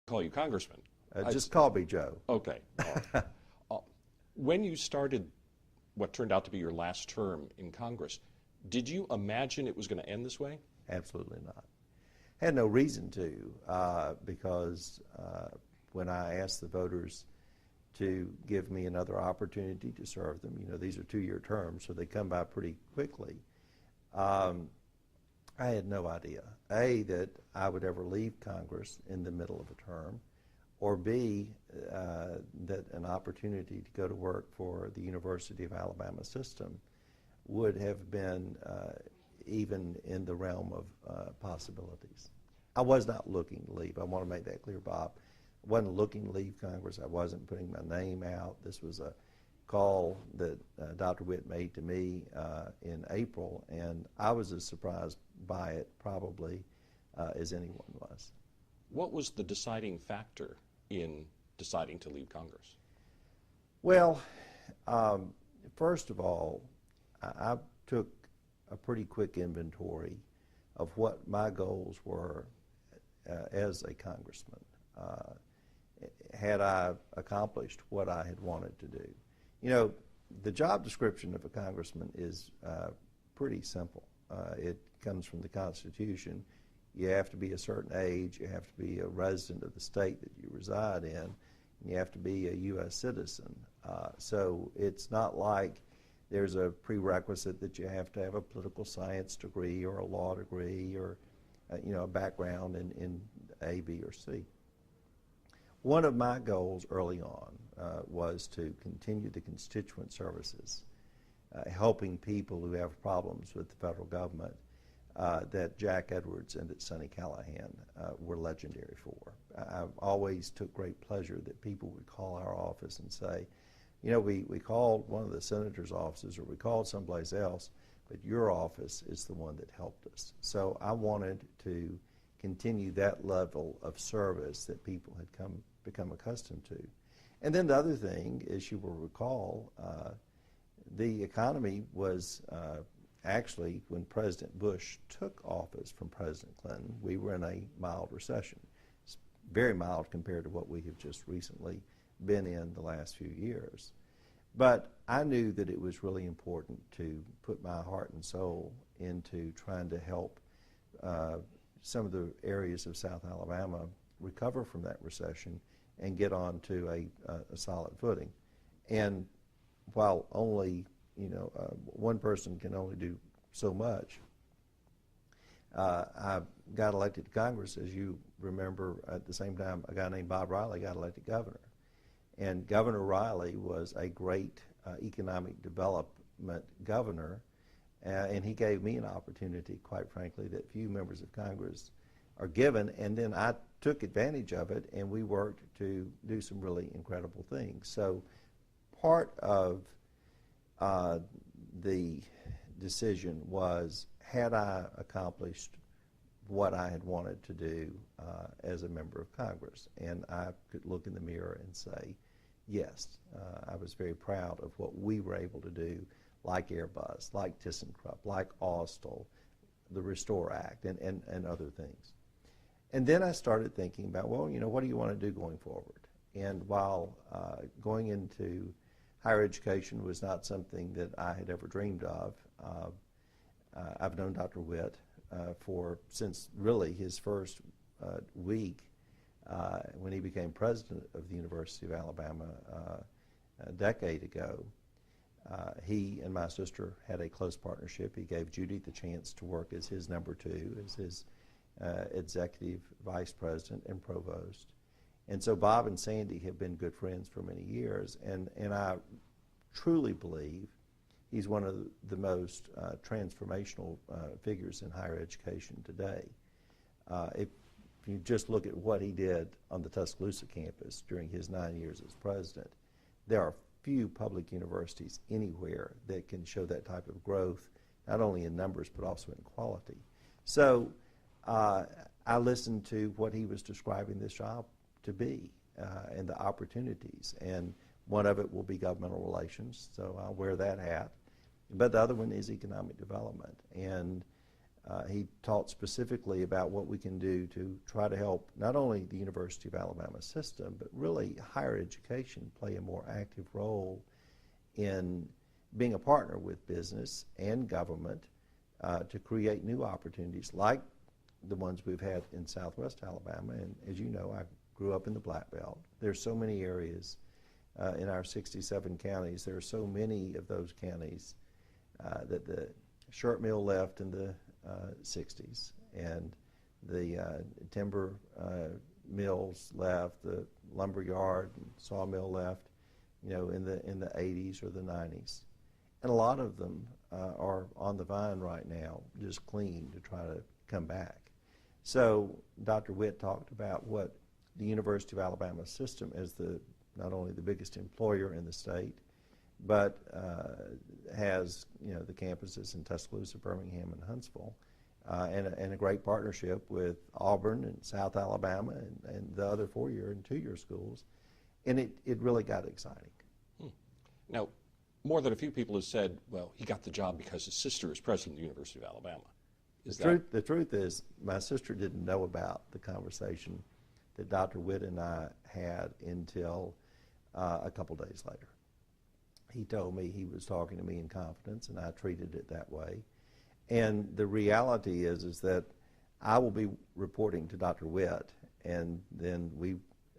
call you Congressman. Just call me Joe. Okay. When you started what turned out to be your last term in Congress, did you imagine it was going to end this way? Absolutely not. Had no reason to, because when I asked the voters to give me another opportunity to serve them, these are 2-year terms, so they come by pretty quickly. I had no idea, A, that I would ever leave Congress in the middle of a term, or B, that an opportunity to go to work for the University of Alabama system would have been even in the realm of possibilities. I was not looking to leave. I want to make that clear, Bob. I wasn't looking to leave Congress. I wasn't putting my name out. This was a call that Dr. Witt made to me in April, and I was as surprised by it probably as anyone was. What was the deciding factor in deciding to leave Congress? Well, first of all, I took a pretty quick inventory of what my goals were as a congressman. Had I accomplished what I had wanted to do? The job description of a congressman is pretty simple. It comes from the Constitution. You have to be a certain age, you have to be a resident of the state that you reside in, and you have to be a U.S. citizen. So it's not like there's a prerequisite that you have to have a political science degree or a law degree or a background in A, B, or C. One of my goals early on was to continue the constituent services, helping people who have problems with the federal government that Jack Edwards and that Sonny Callahan were legendary for. I always took great pleasure that people would call our office and say, we called one of the senator's offices or we called someplace else, but your office is the one that helped us. So I wanted to continue that level of service that people had become accustomed to. And then the other thing, as you will recall, the economy was actually, when President Bush took office from President Clinton, we were in a mild recession. It's very mild compared to what we have just recently been in the last few years. But I knew that it was really important to put my heart and soul into trying to help some of the areas of South Alabama recover from that recession and get on to a solid footing. And while only one person can only do so much, I got elected to Congress, as you remember. At the same time, a guy named Bob Riley got elected governor. And Governor Riley was a great economic development governor, and he gave me an opportunity, quite frankly, that few members of Congress are given. And then I took advantage of it, and we worked to do some really incredible things. So part of the decision was, had I accomplished what I had wanted to do as a member of Congress? And I could look in the mirror and say, yes. I was very proud of what we were able to do, like Airbus, like ThyssenKrupp, like Austal, the Restore Act, and other things. And then I started thinking about, well, what do you want to do going forward? And while going into higher education was not something that I had ever dreamed of, I've known Dr. Witt since really his first week when he became president of the University of Alabama a decade ago. He and my sister had a close partnership. He gave Judy the chance to work as his number 2, as his executive vice president and provost. And so Bob and Sandy have been good friends for many years, and I truly believe he's one of the most transformational figures in higher education today. If you just look at what he did on the Tuscaloosa campus during his 9 years as president, there are few public universities anywhere that can show that type of growth, not only in numbers but also in quality. So I listened to what he was describing this job to be and the opportunities. And one of it will be governmental relations, so I'll wear that hat. But the other one is economic development. And He talked specifically about what we can do to try to help not only the University of Alabama system, but really higher education play a more active role in being a partner with business and government to create new opportunities like the ones we've had in Southwest Alabama. And as you know, I grew up in the Black Belt. There's so many areas in our 67 counties. There are so many of those counties that the shirt mill left in the 60s, and the timber mills left, the lumber yard and sawmill left, in the 80s or the 90s. And a lot of them are on the vine right now, just clean to try to come back. So Dr. Witt talked about what the University of Alabama system as not only the biggest employer in the state, but has the campuses in Tuscaloosa, Birmingham, and Huntsville, and a great partnership with Auburn and South Alabama and the other 4-year and 2-year schools, and it really got exciting. Now, more than a few people have said, well, he got the job because his sister is president of the University of Alabama. The truth is, my sister didn't know about the conversation that Dr. Witt and I had until a couple days later. He told me he was talking to me in confidence, and I treated it that way. And the reality is that I will be reporting to Dr. Witt, and then we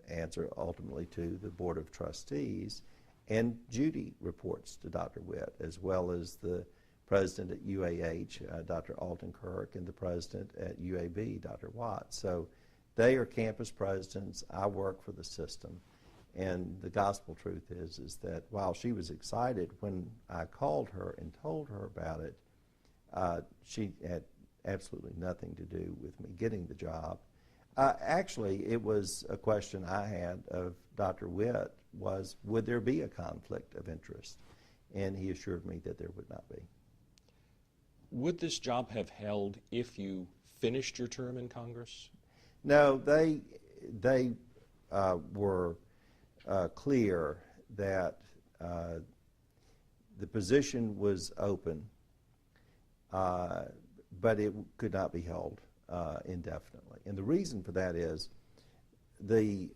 answer ultimately to the Board of Trustees, and Judy reports to Dr. Witt, as well as the president at UAH, Dr. Alton Kirk, and the president at UAB, Dr. Watts. So they are campus presidents. I work for the system. And the gospel truth is that while she was excited when I called her and told her about it, she had absolutely nothing to do with me getting the job. Actually, it was a question I had of Dr. Witt was, would there be a conflict of interest? And he assured me that there would not be. Would this job have held if you finished your term in Congress? No, they were clear that the position was open, but it could not be held indefinitely. And the reason for that is the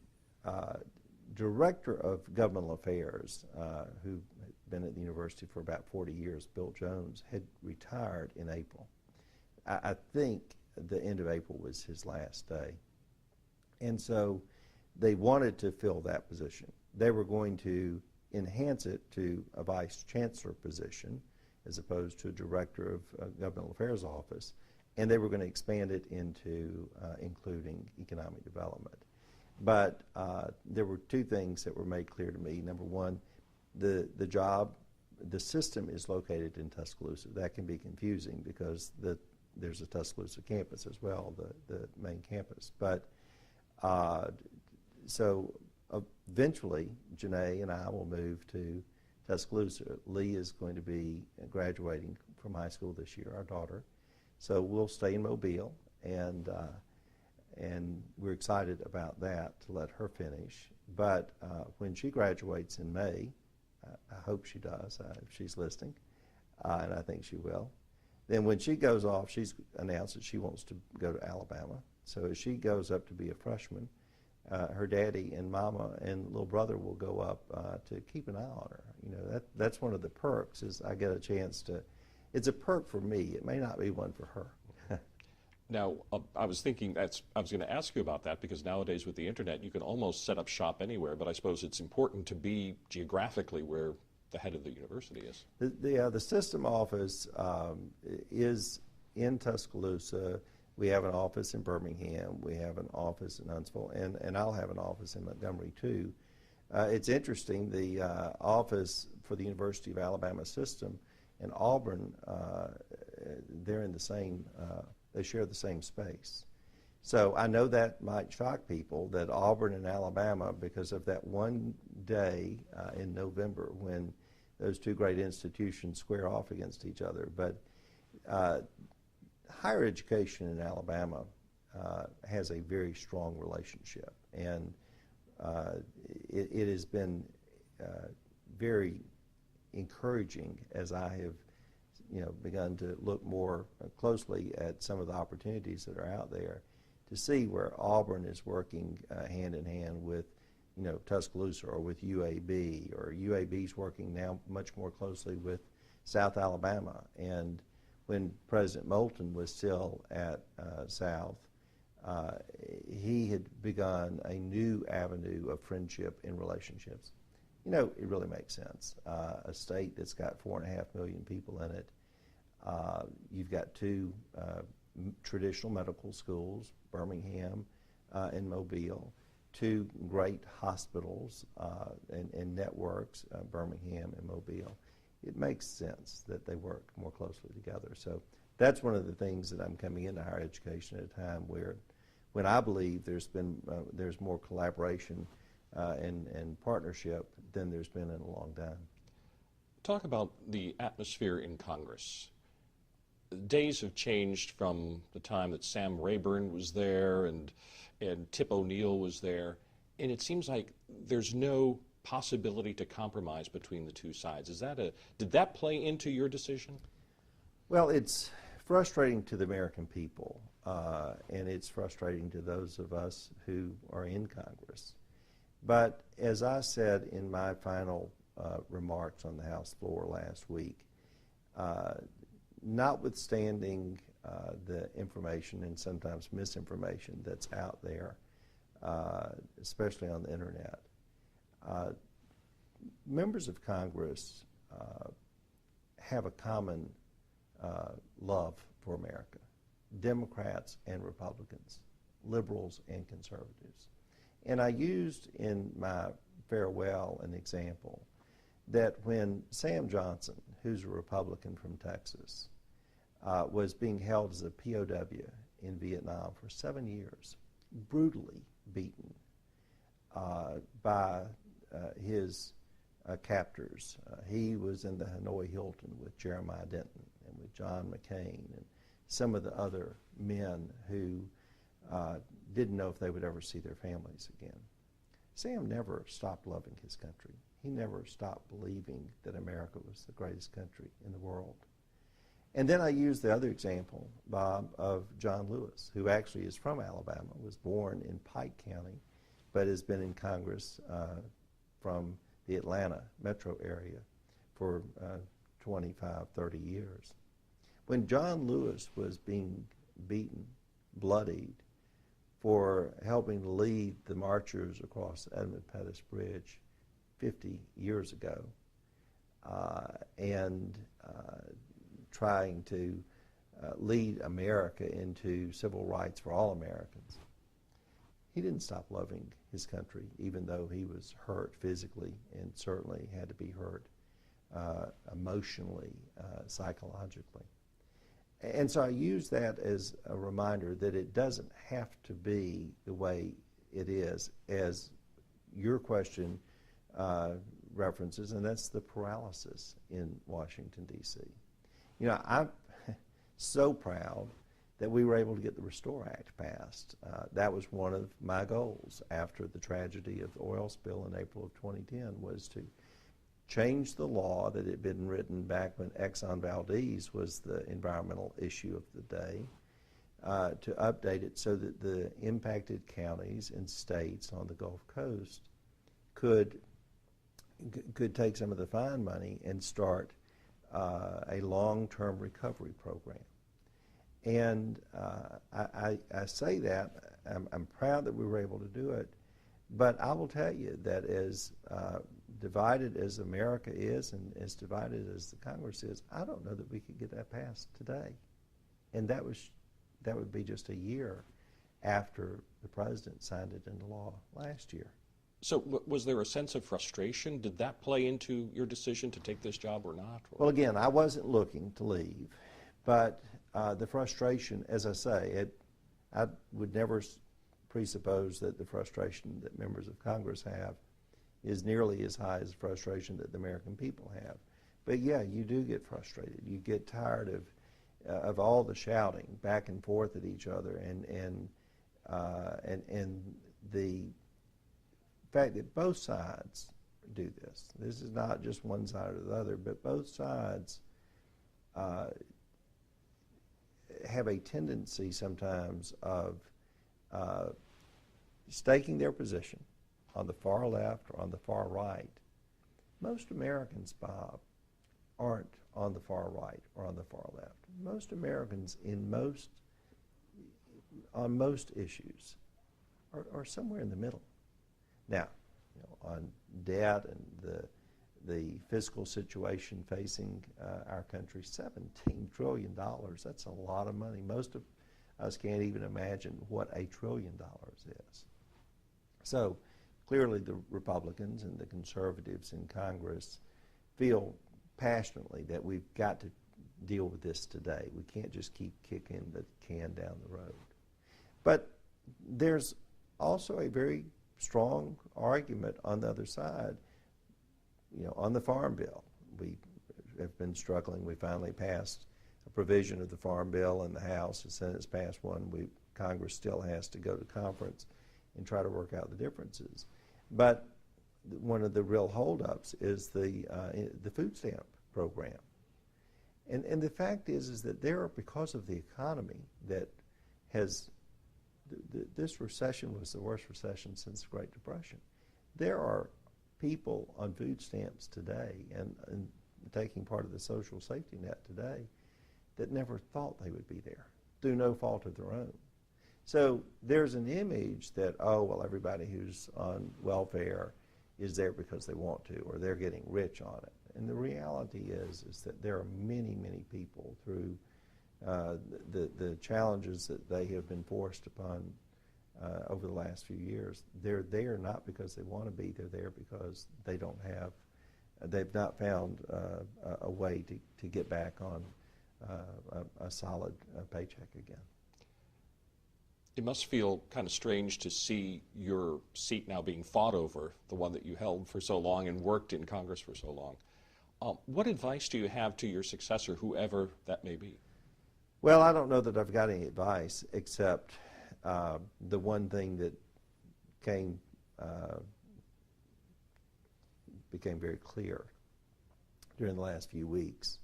Director of Governmental Affairs, who had been at the university for about 40 years, Bill Jones, had retired in April. I think the end of April was his last day. And so they wanted to fill that position. They were going to enhance it to a vice chancellor position as opposed to a director of governmental affairs office, and they were going to expand it into including economic development. But there were two things that were made clear to me. Number one, the system is located in Tuscaloosa. That can be confusing because there's a Tuscaloosa campus as well, the main campus. But so eventually, Janae and I will move to Tuscaloosa. Lee is going to be graduating from high school this year, our daughter. So we'll stay in Mobile, and we're excited about that to let her finish. But when she graduates in May, I hope she does, if she's listening, and I think she will. Then when she goes off, she's announced that she wants to go to Alabama. So as she goes up to be a freshman, her daddy and mama and little brother will go up to keep an eye on her. You know, that's one of the perks is I get a chance to. It's a perk for me. It may not be one for her. Now, I was thinking I was going to ask you about that because nowadays with the internet, you can almost set up shop anywhere. But I suppose it's important to be geographically where the head of the university is. The system office is in Tuscaloosa. We have an office in Birmingham. We have an office in Huntsville, and I'll have an office in Montgomery too. It's interesting. The office for the University of Alabama system and Auburn, they're in the same. They share the same space. So I know that might shock people that Auburn and Alabama, because of that one day in November when those two great institutions square off against each other. But higher education in Alabama has a very strong relationship, and it has been very encouraging as I have begun to look more closely at some of the opportunities that are out there, to see where Auburn is working hand in hand with, Tuscaloosa or with UAB, or UAB's working now much more closely with South Alabama. And when President Moulton was still at South, he had begun a new avenue of friendship and relationships. It really makes sense. A state that's got 4.5 million people in it. You've got two traditional medical schools, Birmingham and Mobile, two great hospitals and networks, Birmingham and Mobile. It makes sense that they work more closely together. So that's one of the things that I'm coming into higher education at a time when I believe there's more collaboration and partnership than there's been in a long time. Talk about the atmosphere in Congress. Days have changed from the time that Sam Rayburn was there and Tip O'Neill was there, and it seems like there's no possibility to compromise between the two sides. Did that play into your decision? Well, it's frustrating to the American people, and it's frustrating to those of us who are in Congress. But as I said in my final remarks on the House floor last week, notwithstanding the information and sometimes misinformation that's out there, especially on the internet, members of Congress have a common love for America, Democrats and Republicans, liberals and conservatives. And I used in my farewell an example that when Sam Johnson, who's a Republican from Texas, was being held as a POW in Vietnam for 7 years, brutally beaten by his captors. He was in the Hanoi Hilton with Jeremiah Denton and with John McCain and some of the other men who didn't know if they would ever see their families again. Sam never stopped loving his country. He never stopped believing that America was the greatest country in the world. And then I used the other example, Bob, of John Lewis, who actually is from Alabama, was born in Pike County, but has been in Congress from the Atlanta metro area for 25, 30 years. When John Lewis was being beaten, bloodied, for helping to lead the marchers across Edmund Pettus Bridge 50 years ago, and trying to lead America into civil rights for all Americans. He didn't stop loving his country, even though he was hurt physically and certainly had to be hurt emotionally, psychologically. And so I use that as a reminder that it doesn't have to be the way it is, as your question references, and that's the paralysis in Washington, D.C. I'm so proud that we were able to get the Restore Act passed. That was one of my goals after the tragedy of the oil spill in April of 2010, was to change the law that had been written back when Exxon Valdez was the environmental issue of the day, to update it so that the impacted counties and states on the Gulf Coast could take some of the fine money and start a long-term recovery program. And I say that, I'm proud that we were able to do it, but I will tell you that as divided as America is and as divided as the Congress is, I don't know that we could get that passed today. And that would be just a year after the president signed it into law last year. So was there a sense of frustration? Did that play into your decision to take this job or not? Or? Well, again, I wasn't looking to leave, but the frustration, as I say, I would never presuppose that the frustration that members of Congress have is nearly as high as the frustration that the American people have. But yeah, you do get frustrated. You get tired of all the shouting back and forth at each other, and the fact that both sides do this. This is not just one side or the other, but both sides have a tendency sometimes of staking their position on the far left or on the far right. Most Americans, Bob, aren't on the far right or on the far left. Most Americans on most issues are somewhere in the middle. Now, on debt and the fiscal situation facing our country, $17 trillion, that's a lot of money. Most of us can't even imagine what $1 trillion is. So clearly the Republicans and the conservatives in Congress feel passionately that we've got to deal with this today. We can't just keep kicking the can down the road. But there's also a very strong argument on the other side, on the Farm Bill. We have been struggling. We finally passed a provision of the Farm Bill in the House. The Senate's passed one. Congress still has to go to conference and try to work out the differences. But one of the real holdups is the food stamp program. And the fact is that because of the economy that has, this recession was the worst recession since the Great Depression. There are people on food stamps today and taking part of the social safety net today that never thought they would be there through no fault of their own. So there's an image that, everybody who's on welfare is there because they want to, or they're getting rich on it. And the reality is that there are many, many people through the challenges that they have been forced upon over the last few years. They're there not because they want to be, they're there because they've not found a way to get back on a solid paycheck again. It must feel kind of strange to see your seat now being fought over, the one that you held for so long and worked in Congress for so long. What advice do you have to your successor, whoever that may be? Well, I don't know that I've got any advice except the one thing that became very clear during the last few weeks.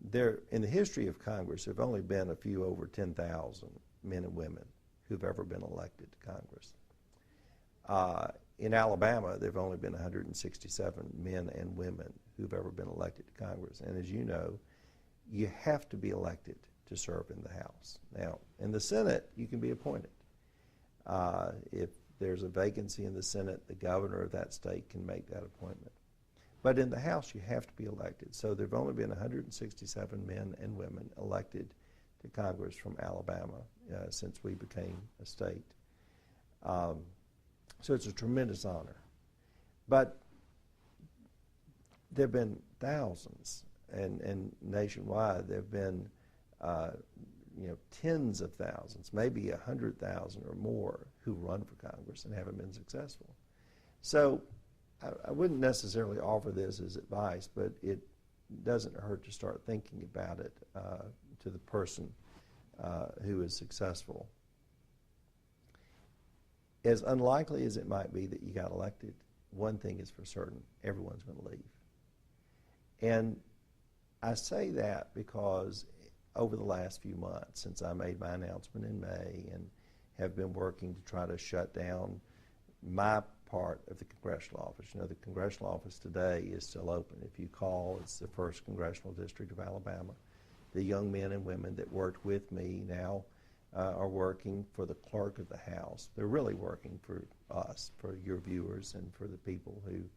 There, in the history of Congress, there have only been a few over 10,000 men and women who've ever been elected to Congress. In Alabama, there have only been 167 men and women who've ever been elected to Congress. And as you know, you have to be elected to serve in the House. Now, in the Senate, you can be appointed. If there's a vacancy in the Senate, the governor of that state can make that appointment. But in the House, you have to be elected. So there have only been 167 men and women elected to Congress from Alabama since we became a state. So it's a tremendous honor. But there have been thousands, and nationwide there have been tens of thousands, maybe 100,000 or more, who run for Congress and haven't been successful. So I wouldn't necessarily offer this as advice, but it doesn't hurt to start thinking about it to the person who is successful. As unlikely as it might be that you got elected, one thing is for certain: everyone's going to leave. And I say that because over the last few months, since I made my announcement in May and have been working to try to shut down my part of the congressional office. The congressional office today is still open. If you call, it's the 1st Congressional District of Alabama. The young men and women that worked with me now are working for the clerk of the House. They're really working for us, for your viewers, and for the people who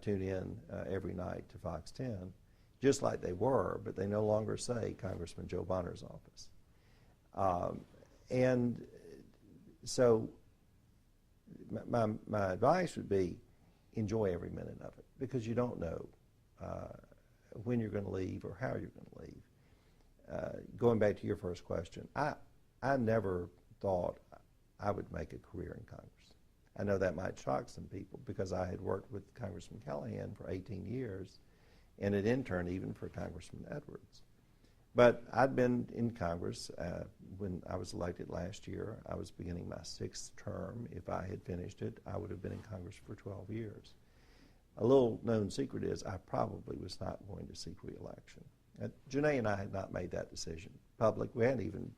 tune in every night to Fox 10, just like they were, but they no longer say Congressman Jo Bonner's office. And so my advice would be enjoy every minute of it, because you don't know when you're going to leave or how you're going to leave. Going back to your first question, I never thought I would make a career in Congress. I know that might shock some people because I had worked with Congressman Callahan for 18 years and an intern even for Congressman Edwards. But I'd been in Congress when I was elected last year. I was beginning my 6th term. If I had finished it, I would have been in Congress for 12 years. a little known secret is I probably was not going to seek re-election. Janae and I had not made that decision public. We hadn't even,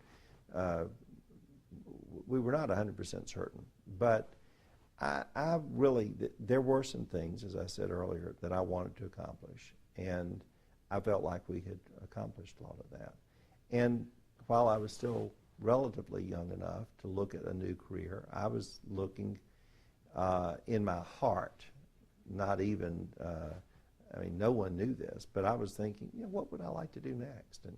we were not 100% certain. But I really, there were some things, as I said earlier, that I wanted to accomplish. And I felt like we had accomplished a lot of that. And while I was still relatively young enough to look at a new career, I was looking in my heart, not even, I mean, no one knew this, but I was thinking, what would I like to do next? And,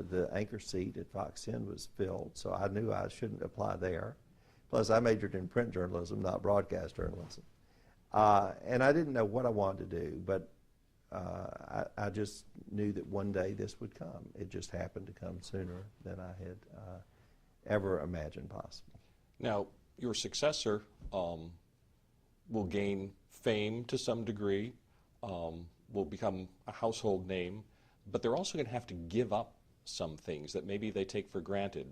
the anchor seat at FOX10 was filled, so I knew I shouldn't apply there. Plus, I majored in print journalism, not broadcast journalism. And I didn't know what I wanted to do, but I just knew that one day this would come. It just happened to come sooner than I had ever imagined possible. Now, your successor will gain fame to some degree, will become a household name, but they're also going to have to give up some things that maybe they take for granted.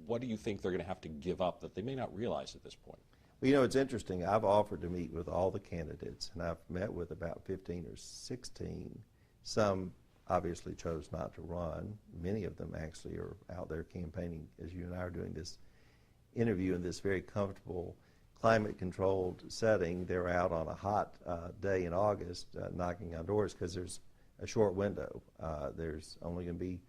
What do you think they're going to have to give up that they may not realize at this point? Well, it's interesting. I've offered to meet with all the candidates, and I've met with about 15 or 16. Some obviously chose not to run. Many of them actually are out there campaigning, as you and I are doing this interview in this very comfortable, climate-controlled setting. They're out on a hot day in August knocking on doors because there's a short window. There's only going to be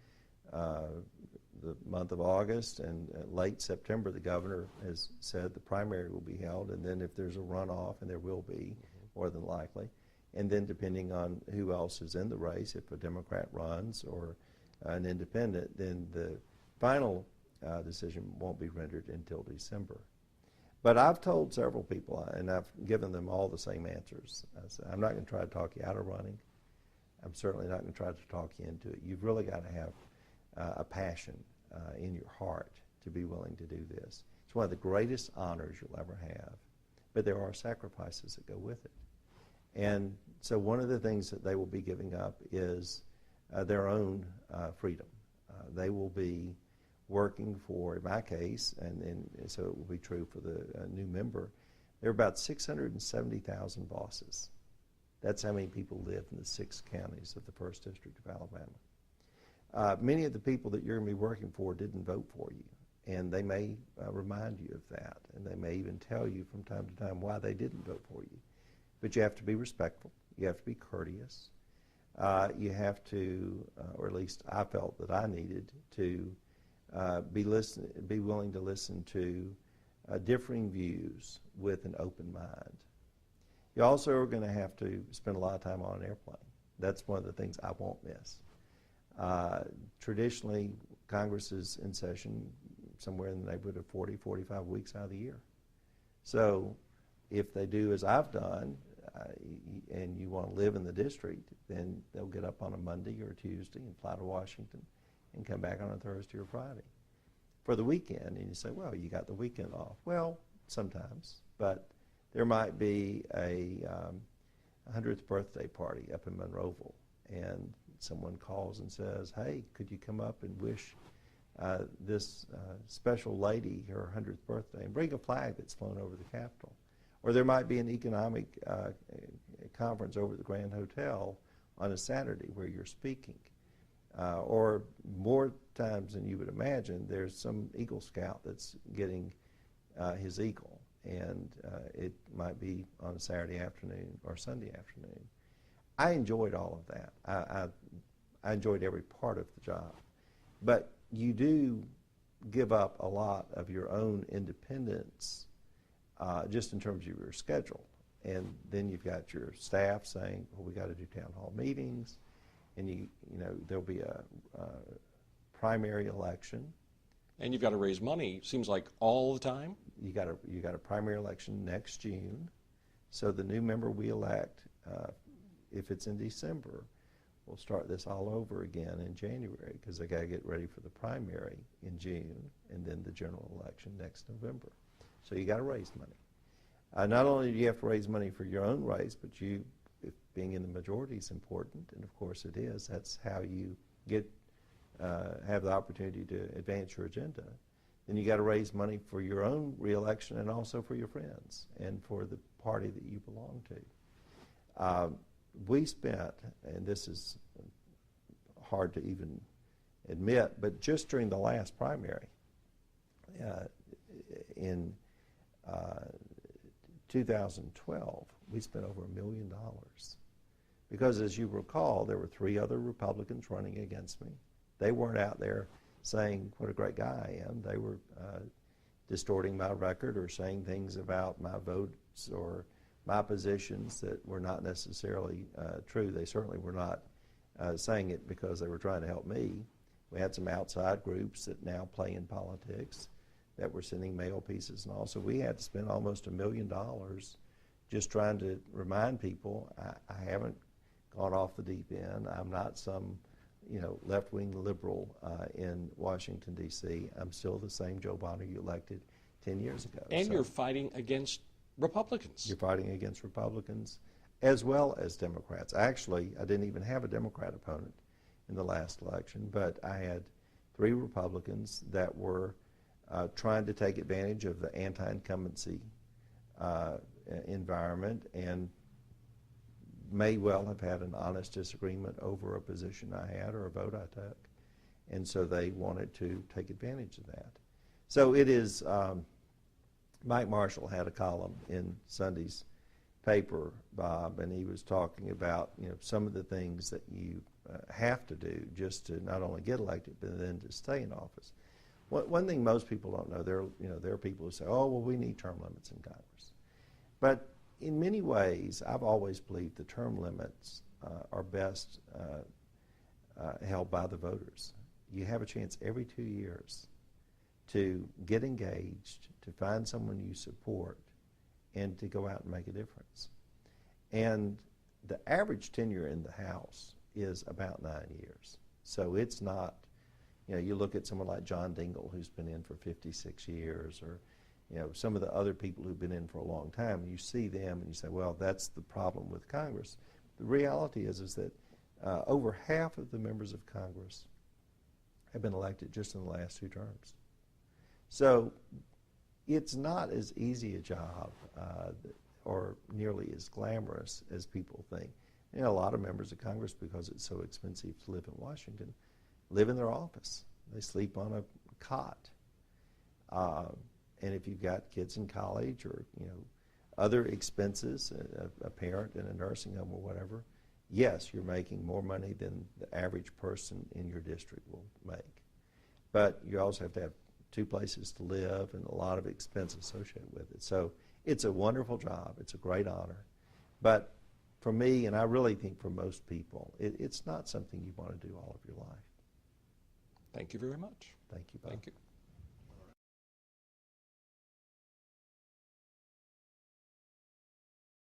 the month of August and late September. The governor has said the primary will be held, and then if there's a runoff, and there will be more than likely, and then depending on who else is in the race, if a Democrat runs or an independent, then the final decision won't be rendered until December. But I've told several people, and I've given them all the same answers. I said, I'm not going to try to talk you out of running. I'm certainly not going to try to talk you into it. You've really got to have a passion in your heart to be willing to do this. It's one of the greatest honors you'll ever have, but there are sacrifices that go with it. And so one of the things that they will be giving up is their own freedom. They will be working for, in my case, and so it will be true for the new member, there are about 670,000 bosses. That's how many people live in the 6 counties of the 1st District of Alabama. Many of the people that you're going to be working for didn't vote for you, and they may remind you of that, and they may even tell you from time to time why they didn't vote for you. But you have to be respectful. You have to be courteous. You have to, or at least I felt that I needed to be willing to listen to differing views with an open mind. You also are going to have to spend a lot of time on an airplane. That's one of the things I won't miss. Traditionally, Congress is in session somewhere in the neighborhood of 40, 45 weeks out of the year. So if they do as I've done, and you want to live in the district, then they'll get up on a Monday or a Tuesday and fly to Washington and come back on a Thursday or Friday for the weekend. And you say, well, you got the weekend off. Well, sometimes, but there might be a 100th birthday party up in Monroeville, and someone calls and says, hey, could you come up and wish this special lady her 100th birthday and bring a flag that's flown over the Capitol? Or there might be an economic conference over at the Grand Hotel on a Saturday where you're speaking. Or more times than you would imagine, there's some Eagle Scout that's getting his eagle, and it might be on a Saturday afternoon or Sunday afternoon. I enjoyed all of that. I enjoyed every part of the job. But you do give up a lot of your own independence just in terms of your schedule. And then you've got your staff saying, well, we got to do town hall meetings, and you know there'll be a primary election. And you've got to raise money, seems like all the time? You got a primary election next June. So the new member we elect, if it's in December, we'll start this all over again in January because they got to get ready for the primary in June and then the general election next November. So you got to raise money. Not only do you have to raise money for your own race, but if being in the majority is important, and of course it is, that's how you have the opportunity to advance your agenda. Then you got to raise money for your own reelection and also for your friends and for the party that you belong to. We spent, and this is hard to even admit, but just during the last primary in 2012, we spent over $1 million. Because as you recall, there were 3 other Republicans running against me. They weren't out there saying what a great guy I am. They were distorting my record or saying things about my votes or my positions that were not necessarily true. They certainly were not saying it because they were trying to help me. We had some outside groups that now play in politics that were sending mail pieces and all. So we had to spend almost $1 million just trying to remind people I haven't gone off the deep end. I'm not some left-wing liberal in Washington, D.C. I'm still the same Jo Bonner you elected 10 years ago. And so you're fighting against Republicans. You're fighting against Republicans as well as Democrats. Actually, I didn't even have a Democrat opponent in the last election, but I had 3 Republicans that were trying to take advantage of the anti-incumbency environment and may well have had an honest disagreement over a position I had or a vote I took. And so they wanted to take advantage of that. So it is, Mike Marshall had a column in Sunday's paper, Bob, and he was talking about some of the things that you have to do just to not only get elected, but then to stay in office. One thing most people don't know, there are people who say, oh, well, we need term limits in Congress. But in many ways, I've always believed the term limits are best held by the voters. You have a chance every 2 years to get engaged, to find someone you support, and to go out and make a difference. And the average tenure in the House is about 9 years. So it's not, you look at someone like John Dingell, who's been in for 56 years, or some of the other people who've been in for a long time, and you see them and you say, well, that's the problem with Congress. The reality is that over half of the members of Congress have been elected just in the last 2 terms. So it's not as easy a job or nearly as glamorous as people think. A lot of members of Congress, because it's so expensive to live in Washington, live in their office. They sleep on a cot. And if you've got kids in college or other expenses, a parent in a nursing home or whatever, yes, you're making more money than the average person in your district will make. But you also have to have 2 places to live and a lot of expense associated with it. So it's a wonderful job. It's a great honor. But for me, and I really think for most people, it's not something you want to do all of your life. Thank you very much. Thank you, Bob. Thank you.